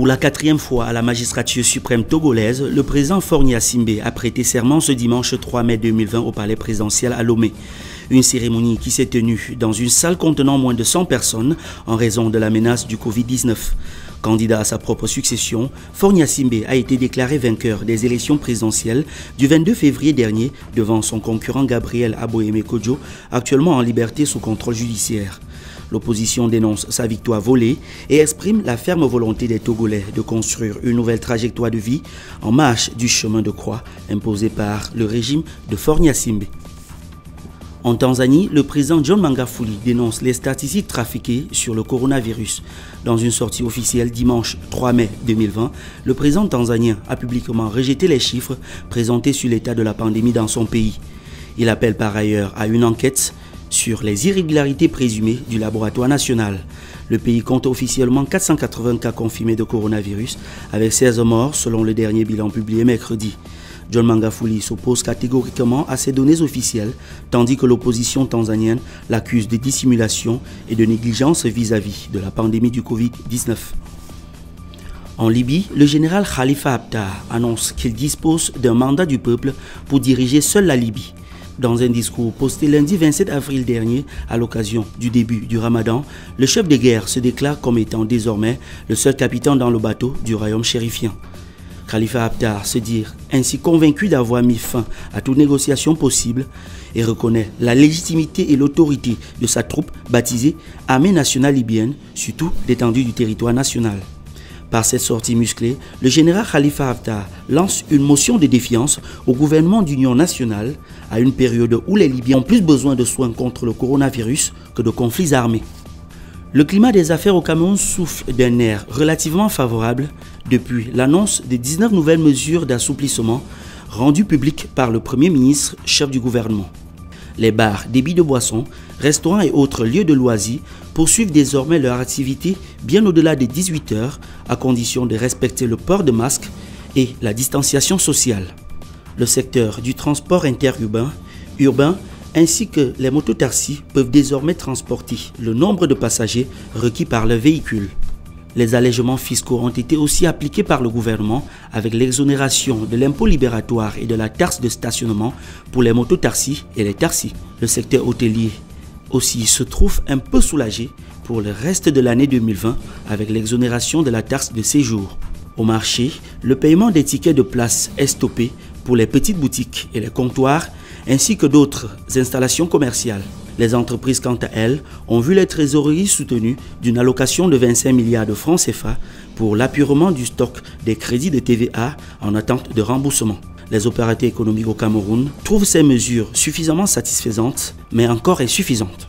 Pour la 4e fois à la magistrature suprême togolaise, le président Faure Gnassingbé a prêté serment ce dimanche 3 mai 2020 au palais présidentiel à Lomé. Une cérémonie qui s'est tenue dans une salle contenant moins de 100 personnes en raison de la menace du Covid-19. Candidat à sa propre succession, Faure Gnassingbé a été déclaré vainqueur des élections présidentielles du 22 février dernier devant son concurrent Gabriel Aboyeme Kodjo, actuellement en liberté sous contrôle judiciaire. L'opposition dénonce sa victoire volée et exprime la ferme volonté des Togolais de construire une nouvelle trajectoire de vie en marche du chemin de croix imposé par le régime de Faure Gnassingbé. En Tanzanie, le président John Magufuli dénonce les statistiques trafiquées sur le coronavirus. Dans une sortie officielle dimanche 3 mai 2020, le président tanzanien a publiquement rejeté les chiffres présentés sur l'état de la pandémie dans son pays. Il appelle par ailleurs à une enquête sur les irrégularités présumées du laboratoire national. Le pays compte officiellement 480 cas confirmés de coronavirus, avec 16 morts selon le dernier bilan publié mercredi. John Magufuli s'oppose catégoriquement à ces données officielles, tandis que l'opposition tanzanienne l'accuse de dissimulation et de négligence vis-à-vis de la pandémie du Covid-19. En Libye, le général Khalifa Haftar annonce qu'il dispose d'un mandat du peuple pour diriger seul la Libye. Dans un discours posté lundi 27 avril dernier à l'occasion du début du Ramadan, le chef de guerre se déclare comme étant désormais le seul capitaine dans le bateau du royaume chérifien. Khalifa Haftar se dit ainsi convaincu d'avoir mis fin à toute négociation possible et reconnaît la légitimité et l'autorité de sa troupe baptisée Armée nationale libyenne sur toute l'étendue du territoire national. Par cette sortie musclée, le général Khalifa Haftar lance une motion de défiance au gouvernement d'union nationale à une période où les Libyens ont plus besoin de soins contre le coronavirus que de conflits armés. Le climat des affaires au Cameroun souffle d'un air relativement favorable depuis l'annonce de 19 nouvelles mesures d'assouplissement rendues publiques par le Premier ministre, chef du gouvernement. Les bars, débits de boissons, restaurants et autres lieux de loisirs poursuivent désormais leur activité bien au-delà des 18 heures à condition de respecter le port de masque et la distanciation sociale. Le secteur du transport interurbain, urbain, ainsi que les mototaxis peuvent désormais transporter le nombre de passagers requis par leur véhicule. Les allègements fiscaux ont été aussi appliqués par le gouvernement avec l'exonération de l'impôt libératoire et de la taxe de stationnement pour les mototaxis et les taxis. Le secteur hôtelier aussi se trouve un peu soulagé pour le reste de l'année 2020 avec l'exonération de la taxe de séjour. Au marché, le paiement des tickets de place est stoppé pour les petites boutiques et les comptoirs ainsi que d'autres installations commerciales. Les entreprises, quant à elles, ont vu les trésoreries soutenues d'une allocation de 25 milliards de francs CFA pour l'appurement du stock des crédits de TVA en attente de remboursement. Les opérateurs économiques au Cameroun trouvent ces mesures suffisamment satisfaisantes, mais encore insuffisantes.